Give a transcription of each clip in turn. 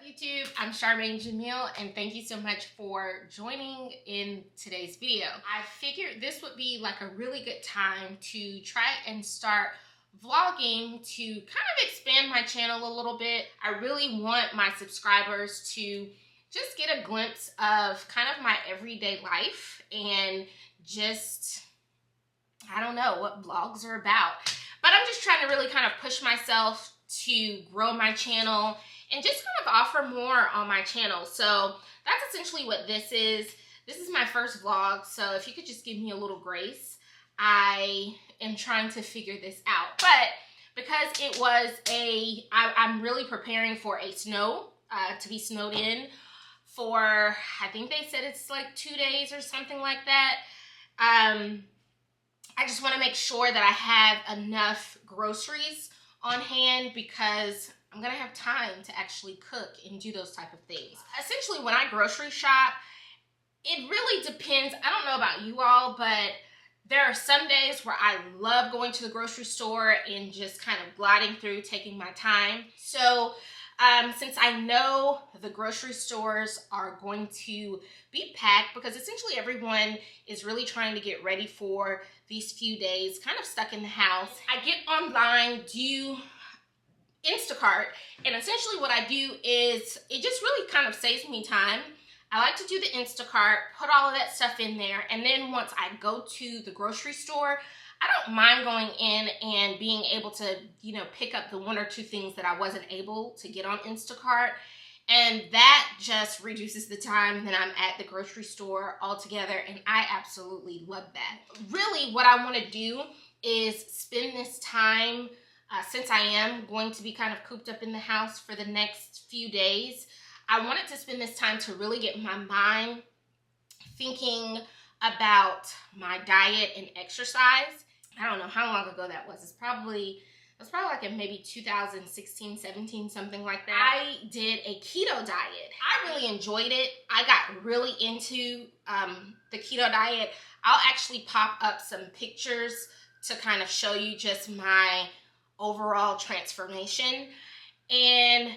YouTube? I'm Charmaine Jamil, and thank you so much for joining in today's video. I figured this would be like a really good time to try and start vlogging to kind of expand my channel a little bit. I really want my subscribers to just get a glimpse of kind of my everyday life and just, I don't know what vlogs are about. But I'm just trying to really kind of push myself to grow my channel and just kind of offer more on my channel. So that's essentially what this is. This is my first vlog, so if you could just give me a little grace. I am trying to figure this out. But because it was I'm really preparing for a snow, to be snowed in for, I think they said it's like 2 days or something like that. I just want to make sure that I have enough groceries on hand because I'm gonna have time to actually cook and do those type of things. Essentially, when I grocery shop, it really depends. I don't know about you all, but there are some days where I love going to the grocery store and just kind of gliding through, taking my time. So since I know the grocery stores are going to be packed because essentially everyone is really trying to get ready for these few days, kind of stuck in the house, I get online, do Instacart, and essentially what I do is it just really kind of saves me time. I like to do the Instacart, put all of that stuff in there, and then once I go to the grocery store, I don't mind going in and being able to, you know, pick up the 1 or 2 things that I wasn't able to get on Instacart. And that just reduces the time that I'm at the grocery store altogether, and I absolutely love that. Really, what I want to do is spend this time, since I am going to be kind of cooped up in the house for the next few days, I wanted to spend this time to really get my mind thinking about my diet and exercise. I don't know how long ago that was. It was probably like in maybe 2016, 17, something like that. I did a keto diet. I really enjoyed it. I got really into the keto diet. I'll actually pop up some pictures to kind of show you just my overall transformation. And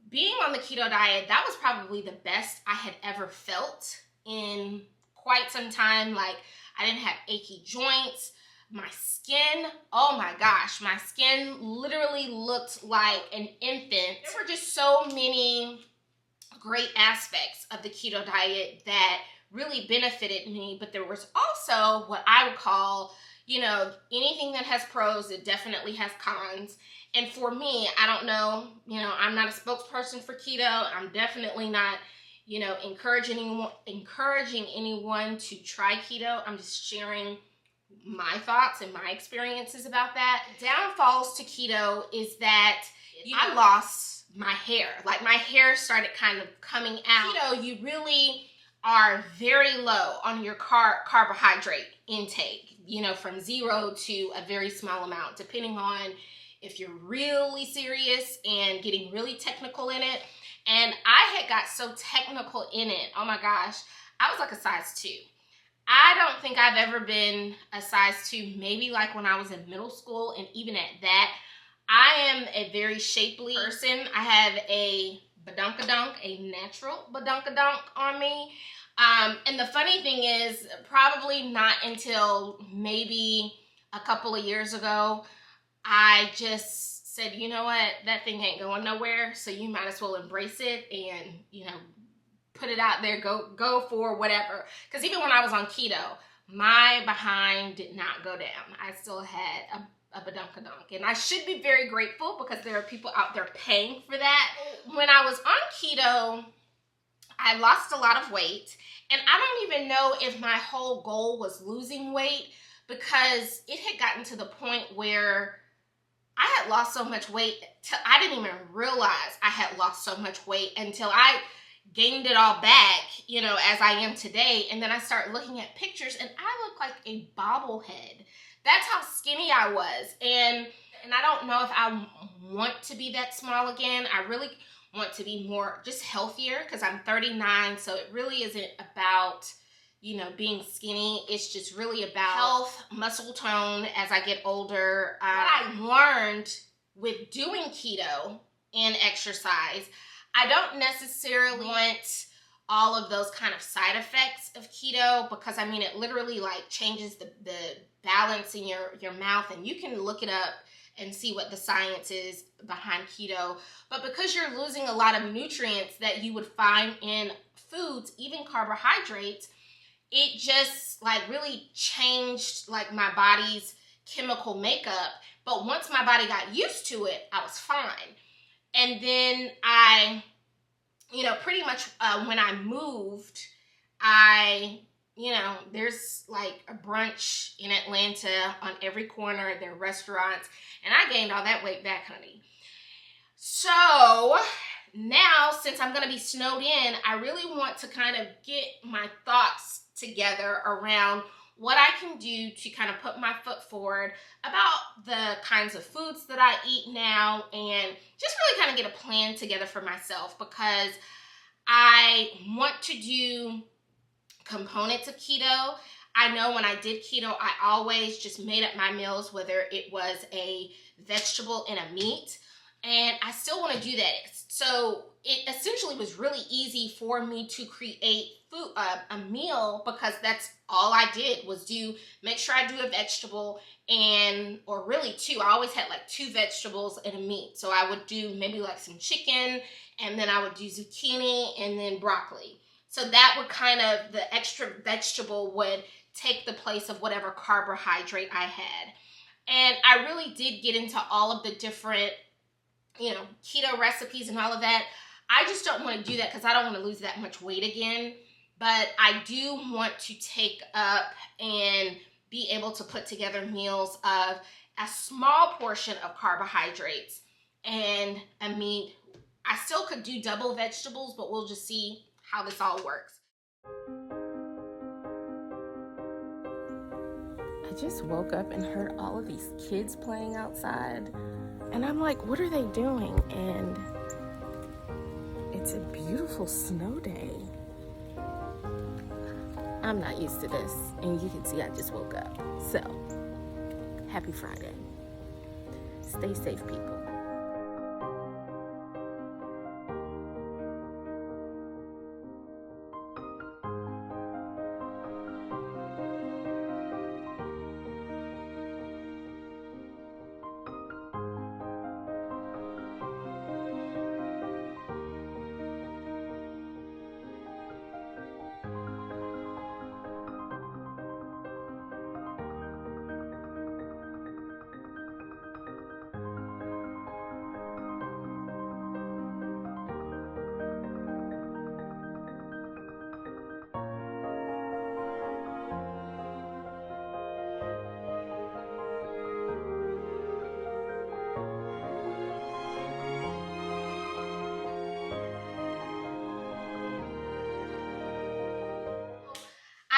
being on the keto diet, that was probably the best I had ever felt in quite some time. Like, I didn't have achy joints. My skin, oh my gosh, my skin literally looked like an infant. There were just so many great aspects of the keto diet that really benefited me, but there was also what I would call, you know, anything that has pros, it definitely has cons. And for me, I don't know, you know, I'm not a spokesperson for keto. I'm definitely not, you know, encouraging anyone to try keto. I'm just sharing my thoughts and my experiences about that. Downfalls to keto is that I lost my hair. Like, my hair started kind of coming out. Keto, you really are very low on your carbohydrate intake, you know, from 0 to a very small amount, depending on if you're really serious and getting really technical in it. And I had got so technical in it, oh my gosh, I was like a size 2. I don't think I've ever been a size 2, maybe like when I was in middle school, and even at that, I am a very shapely person. I have a badunkadunk, a natural badunkadunk on me. And the funny thing is, probably not until maybe a couple of years ago, I just said, you know what, that thing ain't going nowhere, so you might as well embrace it and, you know, put it out there, go for whatever. Because even when I was on keto, my behind did not go down. I still had a badunkadunk, and I should be very grateful because there are people out there paying for that. When I was on keto, I lost a lot of weight, and I don't even know if my whole goal was losing weight, because it had gotten to the point where I had lost so much weight, I didn't even realize I had lost so much weight until I gained it all back, you know, as I am today. And then I start looking at pictures and I look like a bobblehead. That's how skinny I was. And I don't know if I want to be that small again. I really want to be more just healthier because I'm 39. So it really isn't about, you know, being skinny. It's just really about health, muscle tone as I get older. What I learned with doing keto and exercise, I don't necessarily want all of those kind of side effects of keto, because I mean, it literally like changes the balance in your mouth, and you can look it up and see what the science is behind keto. But because you're losing a lot of nutrients that you would find in foods, even carbohydrates, it just like really changed like my body's chemical makeup. But once my body got used to it, I was fine. And then I, pretty much when I moved, there's like a brunch in Atlanta on every corner. There are restaurants, and I gained all that weight back, honey. So now, since I'm going to be snowed in, I really want to kind of get my thoughts together around what I can do to kind of put my foot forward about the kinds of foods that I eat now, and just really kind of get a plan together for myself, because I want to do components of keto. I know when I did keto, I always just made up my meals, whether it was a vegetable and a meat, and I still want to do that. So it essentially was really easy for me to create food, a meal, because that's all I did was make sure I do a vegetable, or really two. I always had like 2 vegetables and a meat. So I would do maybe like some chicken, and then I would do zucchini and then broccoli. So that would kind of, the extra vegetable would take the place of whatever carbohydrate I had. And I really did get into all of the different, keto recipes and all of that. I just don't want to do that because I don't want to lose that much weight again. But I do want to take up and be able to put together meals of a small portion of carbohydrates and a meat. I still could do double vegetables, but we'll just see how this all works. I just woke up and heard all of these kids playing outside, and I'm like, what are they doing? And it's a beautiful snow day. I'm not used to this, and you can see I just woke up. So, happy Friday. Stay safe, people.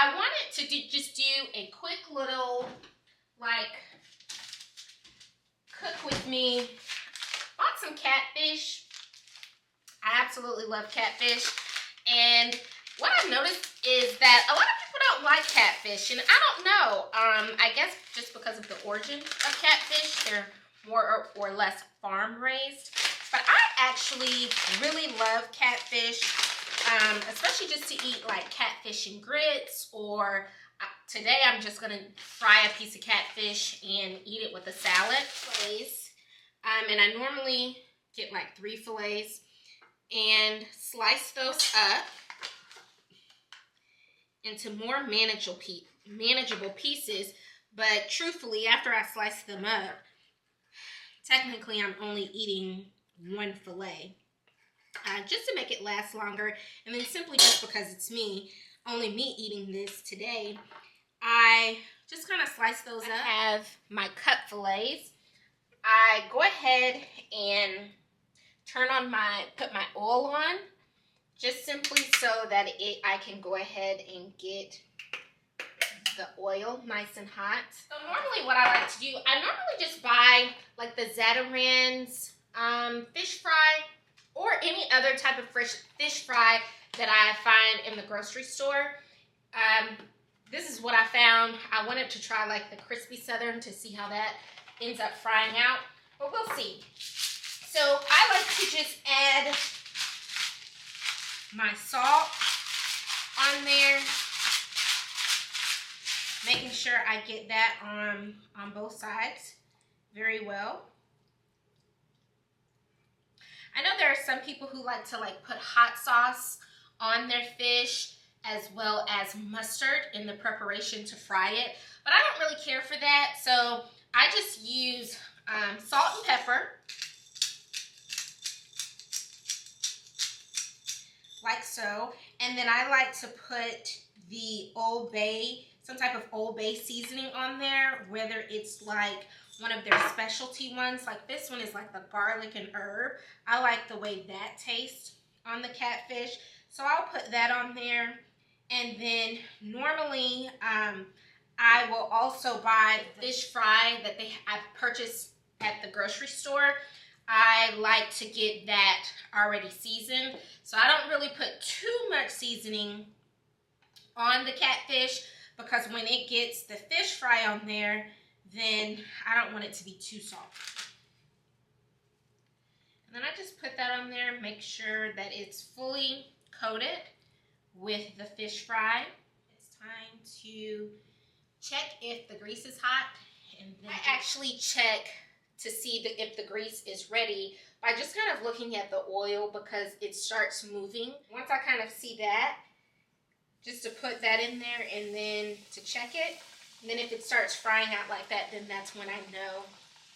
I wanted to just do a quick little, cook with me. Bought some catfish. I absolutely love catfish. And what I've noticed is that a lot of people don't like catfish. And I don't know. I guess just because of the origin of catfish, they're more or less farm raised. But I actually really love catfish. Especially just to eat like catfish and grits, or today I'm just gonna fry a piece of catfish and eat it with a salad. Fillets, and I normally get like 3 fillets and slice those up into more manageable pieces. But truthfully, after I slice them up, technically I'm only eating 1 fillet. Just to make it last longer, and then simply just because it's only me eating this today, I just kind of slice those up. I have my cut fillets. I go ahead and put my oil on, just simply so that I can go ahead and get the oil nice and hot. So normally what I like to do, I normally just buy like the Zatarain's fish fry, or any other type of fish fry that I find in the grocery store. This is what I found. I wanted to try like the crispy southern to see how that ends up frying out, but we'll see. So I like to just add my salt on there, making sure I get that on both sides very well. I know there are some people who like to put hot sauce on their fish as well as mustard in the preparation to fry it, but I don't really care for that, so I just use salt and pepper, like so, and then I like to put the Old Bay, some type of Old Bay seasoning on there, whether it's like one of their specialty ones, like this one is like the garlic and herb. I like the way that tastes on the catfish, so I'll put that on there. And then normally I will also buy the fish fry that I've purchased at the grocery store. I like to get that already seasoned, so I don't really put too much seasoning on the catfish, because when it gets the fish fry on there, then I don't want it to be too salty. And then I just put that on there, make sure that it's fully coated with the fish fry. It's time to check if the grease is hot, and then I actually check to see if the grease is ready by just kind of looking at the oil, because it starts moving. Once I kind of see that, just to put that in there and then to check it. And then if it starts frying out like that, then that's when I know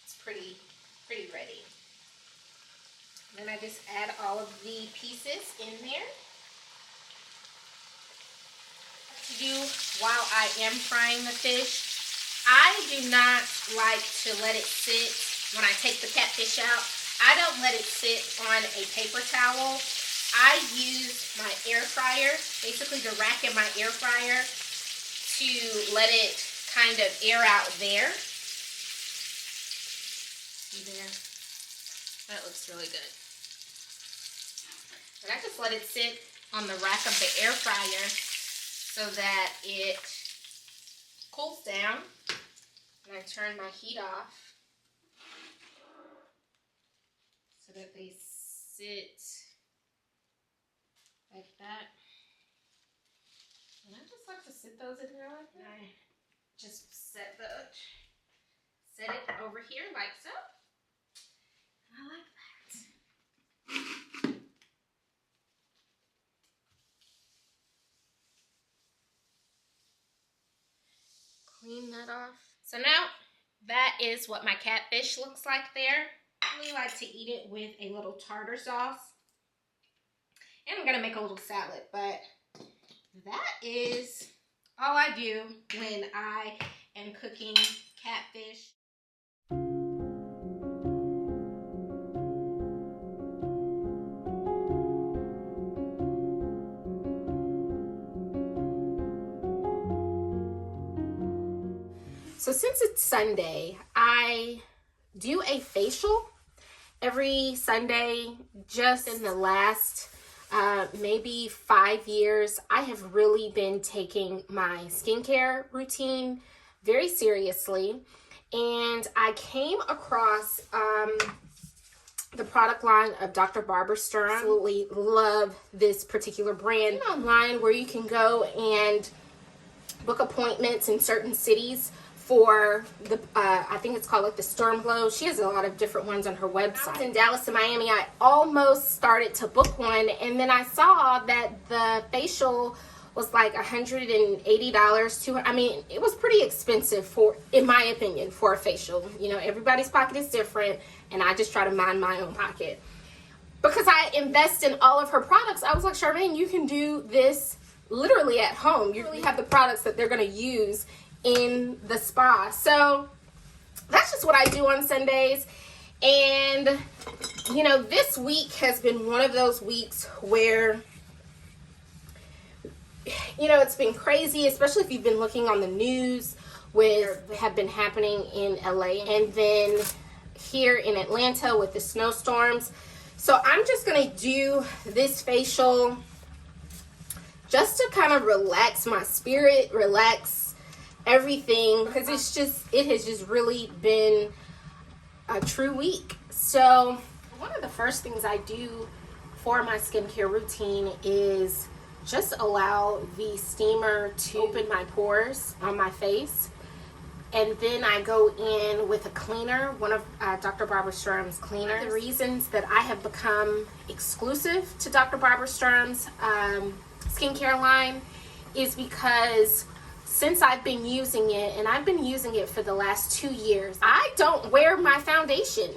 it's pretty ready. Then I just add all of the pieces in there. To do while I am frying the fish, I do not like to let it sit when I take the catfish out. I don't let it sit on a paper towel. I use my air fryer, basically the rack in my air fryer, to let it kind of air out there. See there? That looks really good. And I just let it sit on the rack of the air fryer so that it cools down. And I turn my heat off so that they sit like that. And I just like to sit those in there like that. I just set it over here like so. I like that. Clean that off. So now that is what my catfish looks like there. I really like to eat it with a little tartar sauce. And I'm gonna make a little salad, but that is all I do when I am cooking catfish. So since it's Sunday, I do a facial every Sunday. Just in the last maybe 5 years, I have really been taking my skincare routine very seriously. And I came across the product line of Dr. Barbara Sturm. Absolutely love this particular brand. Online where you can go and book appointments in certain cities for the, I think it's called like the Sturm Glow. She has a lot of different ones on her website. I was in Dallas and Miami. I almost started to book one, and then I saw that the facial was like $180. I mean, it was pretty expensive for, in my opinion, for a facial. You know, everybody's pocket is different, and I just try to mind my own pocket. Because I invest in all of her products, I was like, Charmaine, you can do this literally at home. You really have the products that they're going to use in the spa. So that's just what I do on Sundays. And you know, this week has been one of those weeks where, you know, it's been crazy, especially if you've been looking on the news with have been happening in LA and then here in Atlanta with the snowstorms. So I'm just gonna do this facial just to kind of relax my spirit, relax everything, because it has just really been a true week. So one of the first things I do for my skincare routine is just allow the steamer to open my pores on my face. And then I go in with a cleaner, one of Dr. Barbara Sturm's cleaners. The reasons that I have become exclusive to Dr. Barbara Sturm's skincare line is because since I've been using it, and I've been using it for the last 2 years, I don't wear my foundation.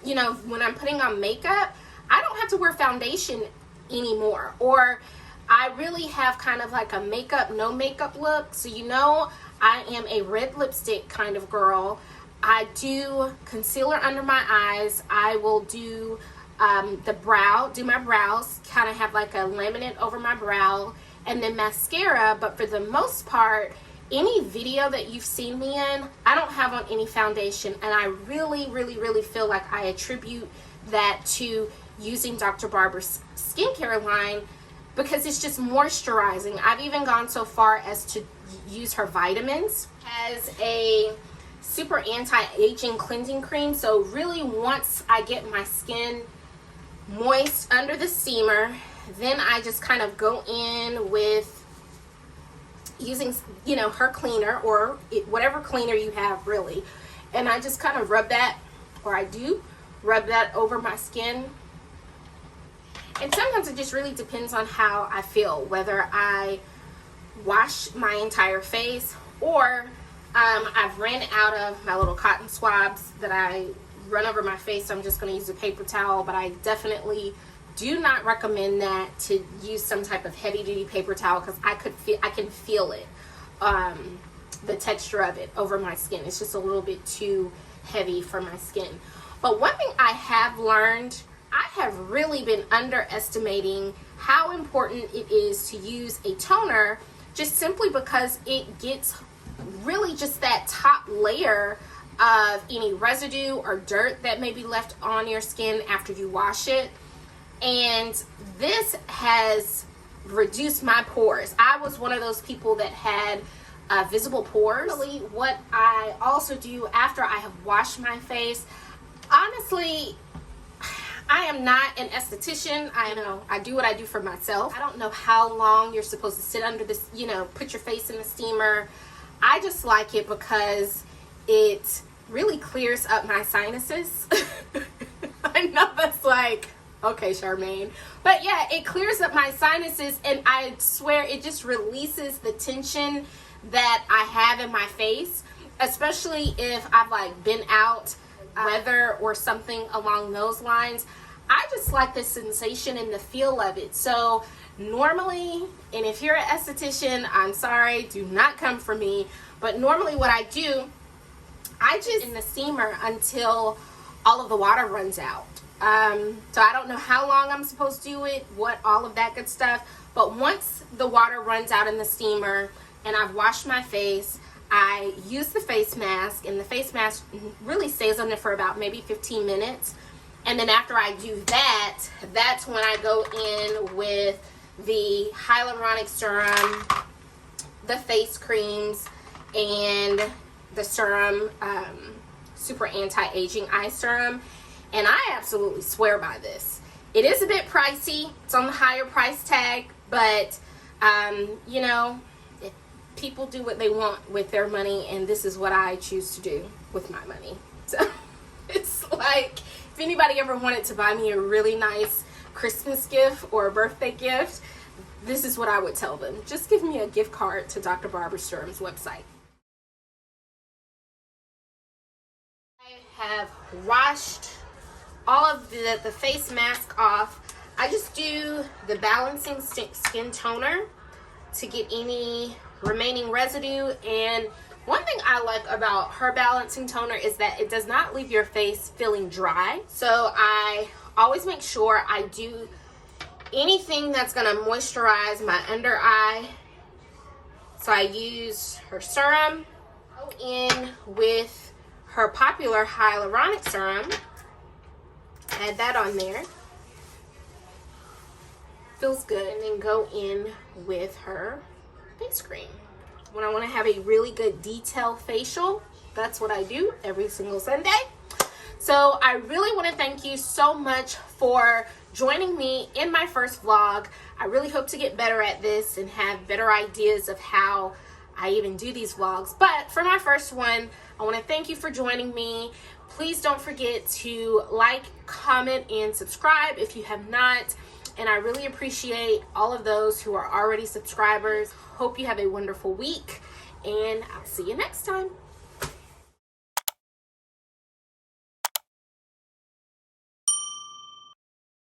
You know, when I'm putting on makeup, I don't have to wear foundation anymore. Or I really have kind of like a makeup, no makeup look. So you know, I am a red lipstick kind of girl. I do concealer under my eyes. I will do do my brows, kind of have like a laminate over my brow, and then mascara. But for the most part, any video that you've seen me in, I don't have on any foundation. And I really feel like I attribute that to using Dr. Barbara's skincare line, because it's just moisturizing. I've even gone so far as to use her vitamins as a super anti-aging cleansing cream. So really, once I get my skin moist under the steamer, then I just kind of go in with using, you know, her cleaner, or whatever cleaner you have really, and I just kind of rub that, or I do rub that over my skin. And sometimes it just really depends on how I feel, whether I wash my entire face, or I've ran out of my little cotton swabs that I run over my face, so I'm just going to use a paper towel. But I definitely do not recommend that, to use some type of heavy duty paper towel, because I can feel it, the texture of it over my skin. It's just a little bit too heavy for my skin. But one thing I have learned, I have really been underestimating how important it is to use a toner, just simply because it gets really just that top layer of any residue or dirt that may be left on your skin after you wash it. And this has reduced my pores. I was one of those people that had visible pores. Really, what I also do after I have washed my face, honestly, I am not an esthetician. I do what I do for myself. I don't know how long you're supposed to sit under this, you know, put your face in the steamer. I just like it because it really clears up my sinuses. I know that's like, okay, Charmaine. But yeah, it clears up my sinuses, and I swear it just releases the tension that I have in my face, especially if I've like been out weather or something along those lines. I just like the sensation and the feel of it. So normally, and if you're an esthetician, I'm sorry, do not come for me, but normally what I do, I just in the steamer until all of the water runs out. So I don't know how long I'm supposed to do it, all of that good stuff, but once the water runs out in the steamer and I've washed my face, I use the face mask, and the face mask really stays on there for about maybe 15 minutes. And then after I do that, that's when I go in with the hyaluronic serum, the face creams, and the serum, super anti-aging eye serum. And I absolutely swear by this. It is a bit pricey. It's on the higher price tag, but you know, people do what they want with their money, and this is what I choose to do with my money. So it's like, if anybody ever wanted to buy me a really nice Christmas gift or a birthday gift, this is what I would tell them. Just give me a gift card to Dr. Barbara Sturm's website. I have washed all of the face mask off. I just do the balancing skin toner to get any remaining residue. And one thing I like about her balancing toner is that it does not leave your face feeling dry. So I always make sure I do anything that's going to moisturize my under eye. So I use her serum, go in with her popular hyaluronic serum, add that on there, feels good, and then go in with her face cream. When I want to have a really good detailed facial, that's what I do every single Sunday. So I really want to thank you so much for joining me in my first vlog. I really hope to get better at this and have better ideas of how I even do these vlogs. But for my first one, I want to thank you for joining me. Please don't forget to like, comment, and subscribe if you have not. And I really appreciate all of those who are already subscribers. Hope you have a wonderful week, and I'll see you next time.